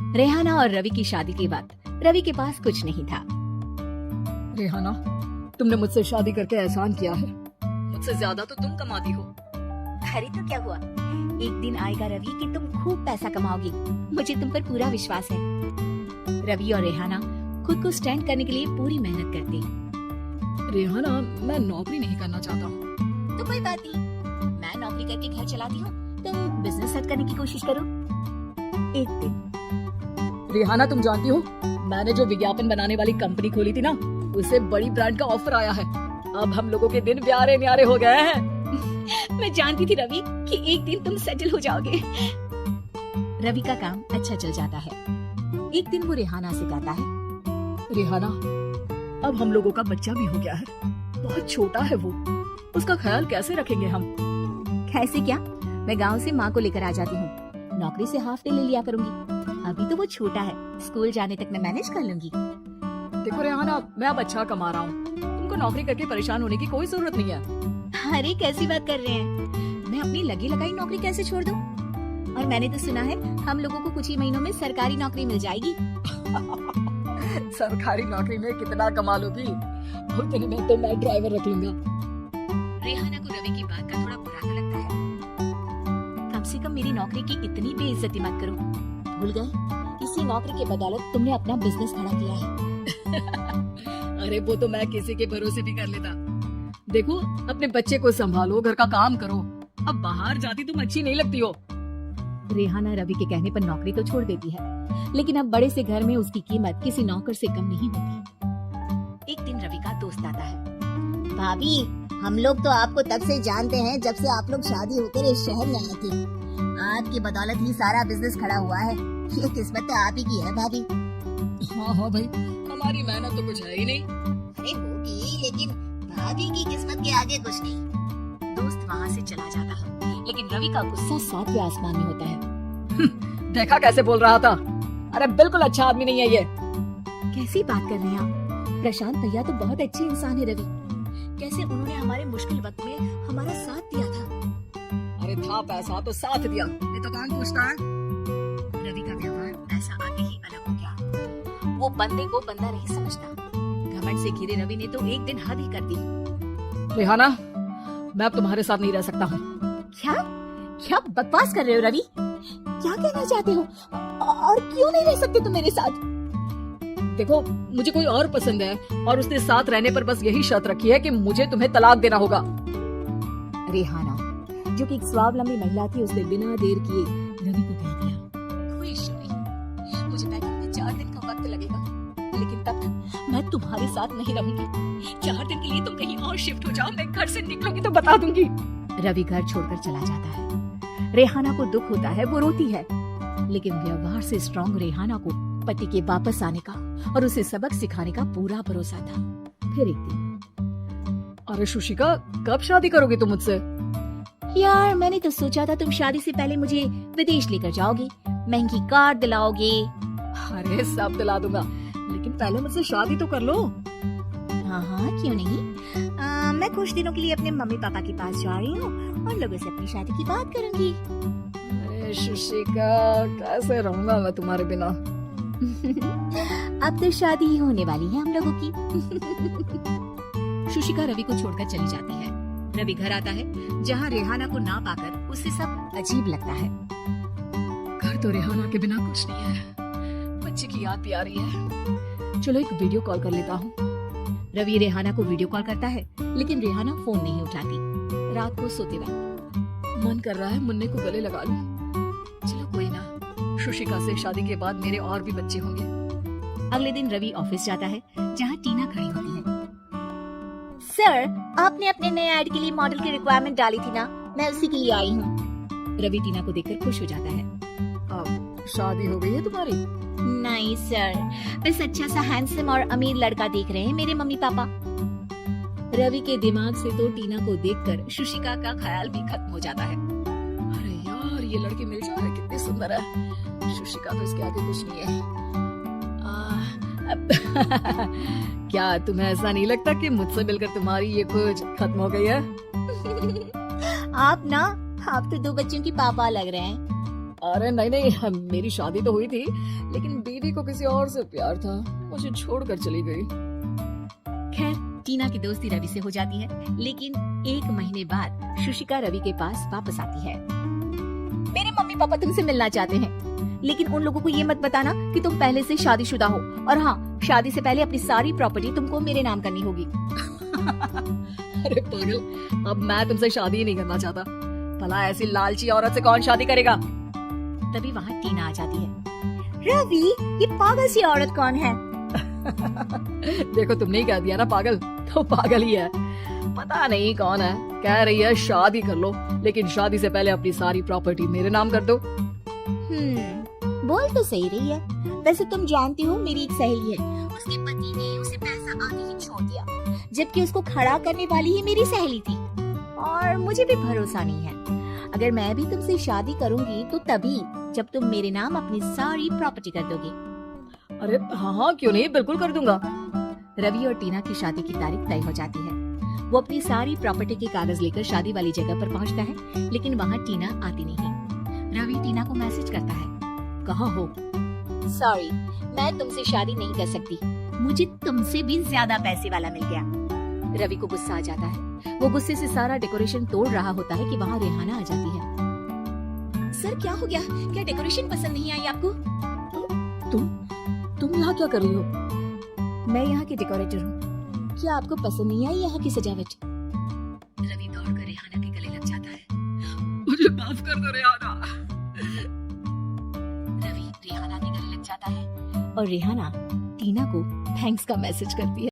रेहाना और रवि की शादी के वक्त रवि के पास कुछ नहीं था। रेहाना, तुमने मुझसे शादी करके एहसान किया है। मुझसे ज्यादा तो तुम कमाती हो। अरे तो क्या हुआ, एक दिन आएगा रवि कि तुम खूब पैसा कमाओगी। मुझे तुम पर पूरा विश्वास है। रवि और रेहाना खुद को स्टैंड करने के लिए पूरी मेहनत करते। रेहाना, मैं नौकरी नहीं करना चाहता हूँ। तो कोई बात नहीं, मैं नौकरी करके घर चलाती हूँ, तुम बिजनेस सेट करने की कोशिश करो। एक दिन रेहाना, तुम जानती हो मैंने जो विज्ञापन बनाने वाली कंपनी खोली थी ना, उसे बड़ी ब्रांड का ऑफर आया है। अब हम लोगों के दिन प्यारे न्यारे हो गए हैं। मैं जानती थी रवि कि एक दिन तुम सेटल हो जाओगे। रवि का काम अच्छा चल जाता है। एक दिन वो रेहाना से कहता है, रेहाना, अब हम लोगों का बच्चा भी हो गया है। बहुत छोटा है वो, उसका ख्याल कैसे रखेंगे हम? कैसे क्या, मैं गांव से माँ को लेकर आ जाती हूँ। नौकरी से हाफ डे ले लिया करूंगी। अभी तो वो छोटा है, स्कूल जाने तक मैं मैनेज कर लूंगी। देखो रेहाना, मैं अब अच्छा कमा रहा हूँ, तुमको नौकरी करके परेशान होने की कोई जरूरत नहीं है। अरे कैसी बात कर रहे हैं, मैं अपनी लगी लगाई नौकरी कैसे छोड़ दूं? और मैंने तो सुना है हम लोगों को कुछ ही महीनों में सरकारी नौकरी मिल जाएगी। सरकारी नौकरी में कितना कमा लोगी? उतने में तो मैं ड्राइवर रख लूंगा। रेहाना को रवि की बात का थोड़ा बुरा तो लगता है। कम से कम मेरी नौकरी की इतनी बेइज्जती मत करो। भूल गए, इसी नौकरी के बदौलत तुमने अपना बिजनेस खड़ा किया है। अरे वो तो मैं किसी के भरोसे भी कर लेता। देखो, अपने बच्चे को संभालो, घर का काम करो। अब बाहर जाती तुम अच्छी नहीं लगती हो। रेहाना रवि के कहने पर नौकरी तो छोड़ देती है, लेकिन अब बड़े से घर में उसकी कीमत किसी नौकर से कम नहीं होती। एक दिन रवि का दोस्त आता है। भाभी, हम लोग तो आपको तब से जानते हैं जब से आप लोग शादी होकर इस शहर में आए थे। आपकी बदौलत ही सारा बिजनेस खड़ा हुआ है। ये किस्मत तो आप ही की है भाभी। हाँ हाँ भाई, हमारी मेहनत तो कुछ है ही नहीं। अरे होगी, लेकिन भाभी की किस्मत के आगे कुछ नहीं। दोस्त वहाँ से चला जाता है, लेकिन रवि का गुस्सा सातवें आसमान में होता है। देखा कैसे बोल रहा था? अरे बिल्कुल अच्छा आदमी नहीं है ये। कैसी बात कर रहे हैं आप? प्रशांत भैया तो बहुत अच्छे इंसान है रवि। कैसे उन्होंने हमारे मुश्किल वक्त में हमारा साथ दिया था। अरे था पैसा तो साथ दिया, ये तो कौन पूछता है? रवि का व्यवहार पैसा आते ही अलग हो गया। वो बंदे को बंदा नहीं समझता। घमंड से घिरे रवि ने तो एक दिन हद ही कर दी। रेहाना, मैं अब तुम्हारे साथ नहीं रह सकता हूँ। क्या क्या बकवास कर रहे हो रवि? क्या कहना चाहते हो? और क्यों नहीं रह सकते तुम मेरे साथ? देखो, मुझे कोई और पसंद है और उसने साथ रहने पर बस यही शर्त रखी है कि मुझे तुम्हें तलाक देना होगा। रेहाना, जो कि एक स्वावलंबी महिला थी, उसने बिना देर किए रवि को कह दिया, कोई इश्यू नहीं, मुझे पैकिंग में 4 दिन का वक्त लगेगा, लेकिन तब तक मैं तुम्हारे साथ नहीं रहूंगी। 4 दिन के लिए तुम कहीं और शिफ्ट हो जाओ, मैं घर से निकलूंगी तो बता दूंगी। रवि घर छोड़कर चला जाता है। रेहाना को दुख होता है, वो रोती है, लेकिन व्यवहार से स्ट्रॉन्ग रेहाना को पति के वापस आने का और उसे सबक सिखाने का पूरा भरोसा था। फिर एक दिन, अरे शुशिका, कब शादी करोगी तुम मुझसे? यार मैंने तो सोचा था तुम शादी से पहले मुझे विदेश लेकर जाओगे, महंगी कार दिलाओगे। अरे सब दिला दूंगा, लेकिन पहले मुझसे शादी तो कर लो। हाँ हाँ, क्यों नहीं। मैं कुछ दिनों के लिए अपने मम्मी पापा के पास जा रही हूँ और लोगों से अपनी शादी की बात करूंगी। अरे शुशिका, कैसे रहूंगा मैं तुम्हारे बिना? अब तो शादी ही होने वाली है हम लोगों की। शुशिका रवि को छोड़कर चली जाती है। रवि घर आता है, जहाँ रेहाना को ना पाकर उसे सब अजीब लगता है। घर तो रेहाना के बिना कुछ नहीं है, बच्चे की याद भी आ रही है। चलो एक वीडियो कॉल कर लेता हूँ। रवि रेहाना को वीडियो कॉल करता है, लेकिन रेहाना फोन नहीं उठाती। रात को सोते वक्त मन कर रहा है मुन्ने को गले लगा लूं। चलो कोई ना, शुशिका से शादी के बाद मेरे और भी बच्चे होंगे। अगले दिन रवि ऑफिस जाता है, जहाँ टीना खड़ी होती है। सर, आपने अपने नए ऐड के लिए मॉडल की रिक्वायरमेंट डाली थी ना, मैं उसी के लिए आई हूँ। रवि टीना को देखकर खुश हो जाता है। अब शादी हो गई है तुम्हारी? नहीं सर, बस अच्छा सा हैंडसम और अमीर लड़का देख रहे हैं मेरे मम्मी पापा। रवि के दिमाग से तो टीना को देखकर शुशिका का ख्याल भी खत्म हो जाता है। अरे यार, ये लड़की मिल जाए, कितनी सुंदर है। शुशिका तो इसके आगे कुछ नहीं है। क्या तुम्हें ऐसा नहीं लगता कि मुझसे मिलकर तुम्हारी ये कुछ खत्म हो गई है? आप ना, आप तो 2 बच्चों की पापा लग रहे हैं। अरे नहीं नहीं, मेरी शादी तो हुई थी, लेकिन बीवी को किसी और से प्यार था, मुझे छोड़कर चली गई। खैर, टीना की दोस्ती रवि से हो जाती है, लेकिन 1 महीने बाद शुशिका रवि के पास वापस आती है। मेरे मम्मी पापा तुमसे मिलना चाहते हैं, लेकिन उन लोगों को ये मत बताना कि तुम पहले से शादीशुदा हो, और हाँ, शादी से पहले अपनी सारी प्रॉपर्टी तुमको मेरे नाम करनी होगी। अरे पागल, अब मैं तुमसे शादी ही नहीं करना चाहता। भला ऐसी लालची औरत से कौन शादी करेगा? तभी वहाँ टीना आ जाती है। रवि, ये पागल सी औरत कौन है? देखो, तुमने ही कह दिया ना पागल, तो पागल ही है। पता नहीं कौन है, कह रही है शादी कर लो, लेकिन शादी से पहले अपनी सारी प्रॉपर्टी मेरे नाम कर दो। बोल तो सही रही है। वैसे तुम जानती हो, मेरी एक सहेली है, उसके पति ने उसे पैसा आगे ही छोड़ दिया, जबकि उसको खड़ा करने वाली ही मेरी सहेली थी। और मुझे भी भरोसा नहीं है, अगर मैं भी तुमसे शादी करूंगी तो तभी जब तुम मेरे नाम अपनी सारी प्रॉपर्टी कर दोगे। अरे हाँ, क्यों नहीं, बिल्कुल कर दूंगा। रवि और टीना की शादी की तारीख तय हो जाती है। वो अपनी सारी प्रॉपर्टी के कागज लेकर शादी वाली जगह पर पहुंचता है, लेकिन वहाँ टीना आती नहीं। रवि टीना को मैसेज करता है, कहाँ हो? सॉरी, मैं तुमसे शादी नहीं कर सकती, मुझे तुमसे भी ज्यादा पैसे वाला मिल गया। रवि को गुस्सा आ जाता है। वो गुस्से से सारा डेकोरेशन तोड़ रहा होता है कि वहाँ रेहाना आ जाती है। सर, क्या हो गया? क्या डेकोरेशन पसंद नहीं आई आपको? तुम यहाँ क्या कर रही हो? मैं यहाँ की डेकोरेटर हूँ। क्या आपको पसंद नहीं आई यहाँ की सजावट? रवि दौड़कर रेहाना के गले लग जाता है। मुझे माफ कर दो रेहाना। रवि रेहाना के गले लग जाता है और रेहाना टीना को थैंक्स का मैसेज करती है।